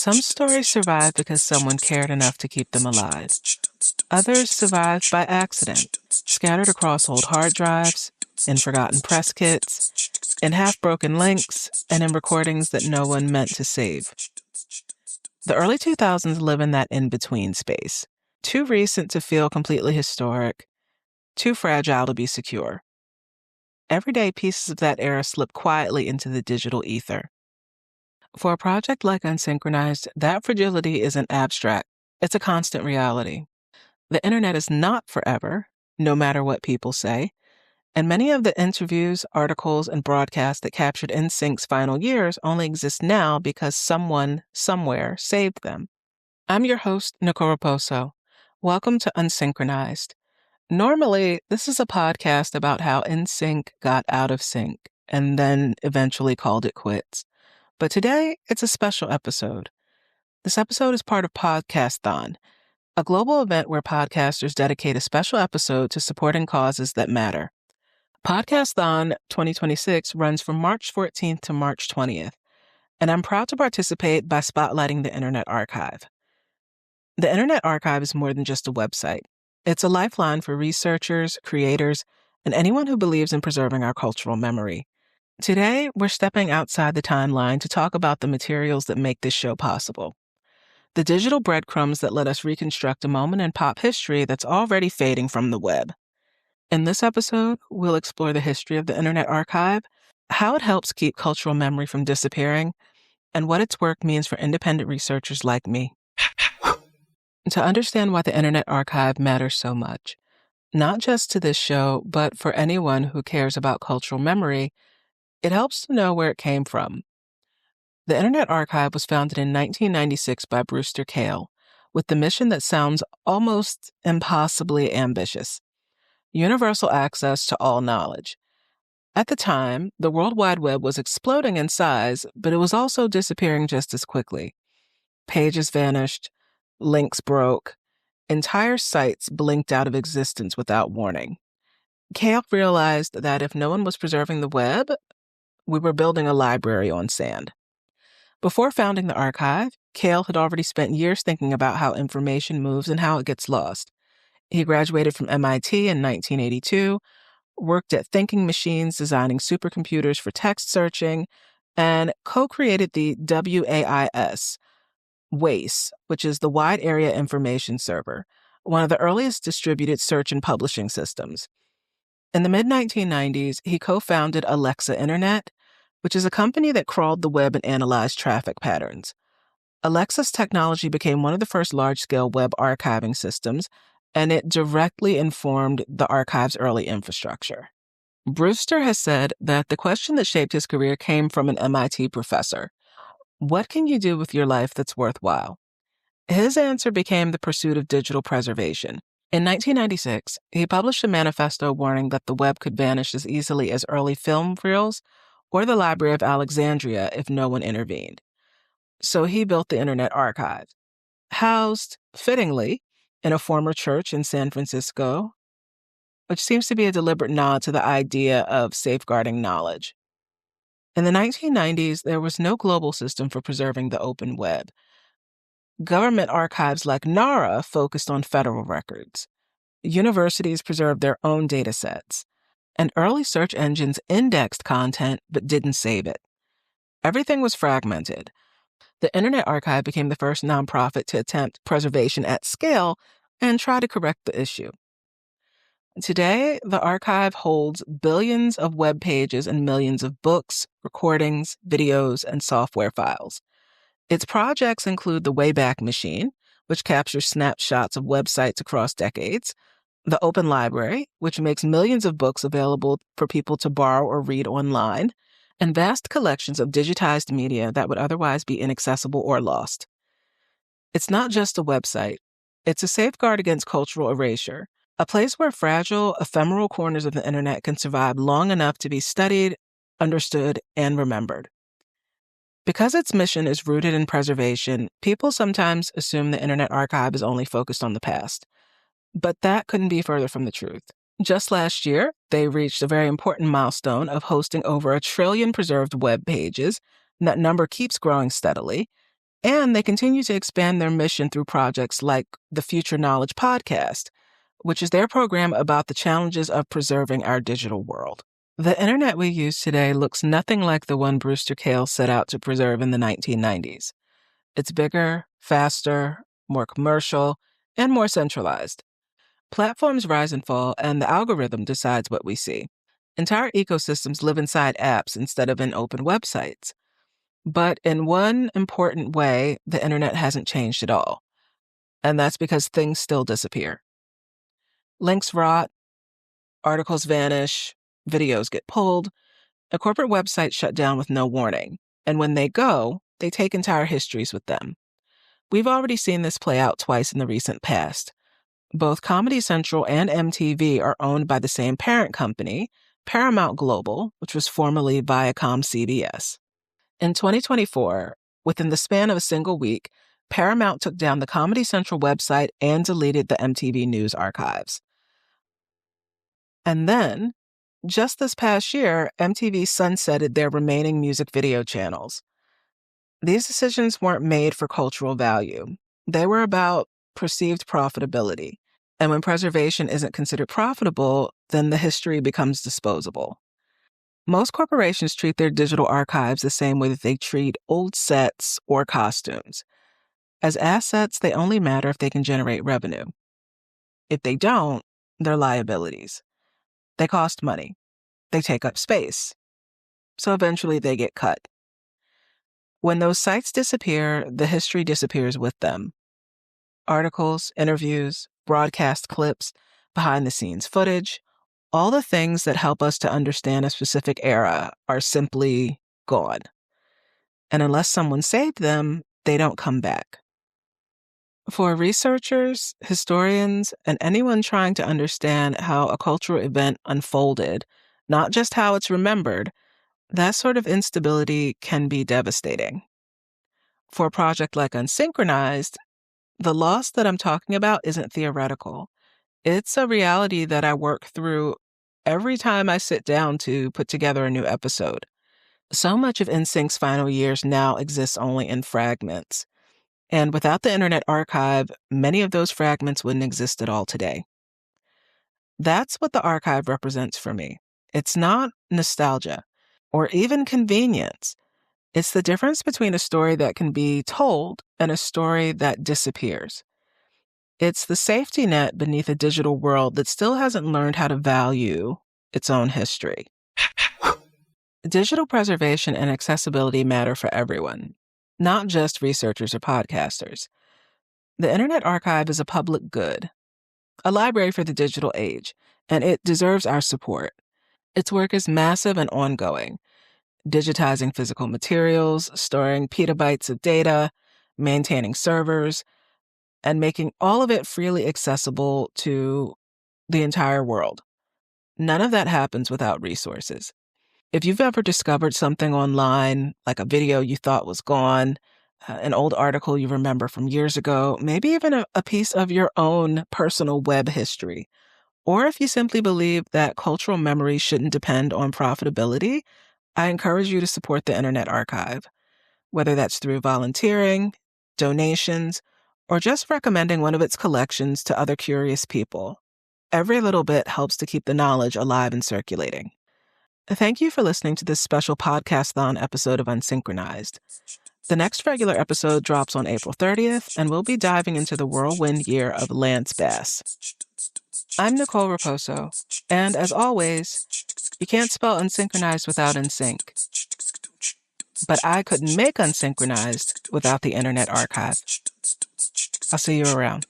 Some stories survive because someone cared enough to keep them alive. Others survived by accident, scattered across old hard drives, in forgotten press kits, in half-broken links, and in recordings that no one meant to save. The early 2000s live in that in-between space, too recent to feel completely historic, too fragile to be secure. Everyday pieces of that era slip quietly into the digital ether. For a project like Unsynchronized, that fragility isn't abstract. It's a constant reality. The internet is not forever, no matter what people say, and many of the interviews, articles, and broadcasts that captured NSYNC's final years only exist now because someone, somewhere, saved them. I'm your host, Nicole Raposo. Welcome to Unsynchronized. Normally, this is a podcast about how NSYNC got out of sync and then eventually called it quits. But today, it's a special episode. This episode is part of Podcasthon, a global event where podcasters dedicate a special episode to supporting causes that matter. Podcasthon 2026 runs from March 14th to March 20th, and I'm proud to participate by spotlighting the Internet Archive. The Internet Archive is more than just a website. It's a lifeline for researchers, creators, and anyone who believes in preserving our cultural memory. Today, we're stepping outside the timeline to talk about the materials that make this show possible. The digital breadcrumbs that let us reconstruct a moment in pop history that's already fading from the web. In this episode, we'll explore the history of the Internet Archive, how it helps keep cultural memory from disappearing, and what its work means for independent researchers like me. To understand why the Internet Archive matters so much, not just to this show, but for anyone who cares about cultural memory, it helps to know where it came from. The Internet Archive was founded in 1996 by Brewster Kahle, with the mission that sounds almost impossibly ambitious: universal access to all knowledge. At the time, the World Wide Web was exploding in size, but it was also disappearing just as quickly. Pages vanished, links broke, entire sites blinked out of existence without warning. Kahle realized that if no one was preserving the web, we were building a library on sand. Before founding the archive, Kahle had already spent years thinking about how information moves and how it gets lost. He graduated from MIT in 1982, worked at Thinking Machines designing supercomputers for text searching, and co-created the WAIS, which is the Wide Area Information Server, one of the earliest distributed search and publishing systems. In the mid-1990s, he co-founded Alexa Internet, which is a company that crawled the web and analyzed traffic patterns. Alexa's technology became one of the first large-scale web archiving systems, and it directly informed the archive's early infrastructure. Brewster has said that the question that shaped his career came from an MIT professor. What can you do with your life that's worthwhile? His answer became the pursuit of digital preservation. In 1996, he published a manifesto warning that the web could vanish as easily as early film reels or the Library of Alexandria if no one intervened. So he built the Internet Archive, housed, fittingly, in a former church in San Francisco, which seems to be a deliberate nod to the idea of safeguarding knowledge. In the 1990s, there was no global system for preserving the open web. Government archives like NARA focused on federal records. Universities preserved their own data sets. And early search engines indexed content but didn't save it. Everything was fragmented. The Internet Archive became the first nonprofit to attempt preservation at scale and try to correct the issue. Today, the archive holds billions of web pages and millions of books, recordings, videos, and software files. Its projects include the Wayback Machine, which captures snapshots of websites across decades, the Open Library, which makes millions of books available for people to borrow or read online, and vast collections of digitized media that would otherwise be inaccessible or lost. It's not just a website. It's a safeguard against cultural erasure, a place where fragile, ephemeral corners of the internet can survive long enough to be studied, understood, and remembered. Because its mission is rooted in preservation, people sometimes assume the Internet Archive is only focused on the past. But that couldn't be further from the truth. Just last year, they reached a very important milestone of hosting over 1 trillion preserved web pages, and that number keeps growing steadily. And they continue to expand their mission through projects like the Future Knowledge Podcast, which is their program about the challenges of preserving our digital world. The internet we use today looks nothing like the one Brewster Kahle set out to preserve in the 1990s. It's bigger, faster, more commercial, and more centralized. Platforms rise and fall, and the algorithm decides what we see. Entire ecosystems live inside apps instead of in open websites. But in one important way, the internet hasn't changed at all. And that's because things still disappear. Links rot, articles vanish, videos get pulled, a corporate website shut down with no warning. And when they go, they take entire histories with them. We've already seen this play out twice in the recent past. Both Comedy Central and MTV are owned by the same parent company, Paramount Global, which was formerly Viacom-CBS. In 2024, within the span of a single week, Paramount took down the Comedy Central website and deleted the MTV News archives. And then, just this past year, MTV sunsetted their remaining music video channels. These decisions weren't made for cultural value. They were about perceived profitability. And when preservation isn't considered profitable, then the history becomes disposable. Most corporations treat their digital archives the same way that they treat old sets or costumes. As assets, they only matter if they can generate revenue. If they don't, they're liabilities. They cost money. They take up space. So eventually they get cut. When those sites disappear, the history disappears with them. Articles, interviews, broadcast clips, behind-the-scenes footage, all the things that help us to understand a specific era are simply gone. And unless someone saved them, they don't come back. For researchers, historians, and anyone trying to understand how a cultural event unfolded, not just how it's remembered, that sort of instability can be devastating. For a project like Unsynchronized, the loss that I'm talking about isn't theoretical. It's a reality that I work through every time I sit down to put together a new episode. So much of NSYNC's final years now exists only in fragments. And without the Internet Archive, many of those fragments wouldn't exist at all today. That's what the archive represents for me. It's not nostalgia or even convenience. It's the difference between a story that can be told and a story that disappears. It's the safety net beneath a digital world that still hasn't learned how to value its own history. Digital preservation and accessibility matter for everyone, not just researchers or podcasters. The Internet Archive is a public good, a library for the digital age, and it deserves our support. Its work is massive and ongoing, digitizing physical materials, storing petabytes of data, maintaining servers, and making all of it freely accessible to the entire world. None of that happens without resources. If you've ever discovered something online, like a video you thought was gone, an old article you remember from years ago, maybe even a piece of your own personal web history, or if you simply believe that cultural memory shouldn't depend on profitability, I encourage you to support the Internet Archive, whether that's through volunteering, donations, or just recommending one of its collections to other curious people. Every little bit helps to keep the knowledge alive and circulating. Thank you for listening to this special Podcasthon episode of Unsynchronized. The next regular episode drops on April 30th, and we'll be diving into the whirlwind year of Lance Bass. I'm Nicole Raposo, and as always, you can't spell unsynchronized without NSYNC. But I couldn't make Unsynchronized without the Internet Archive. I'll see you around.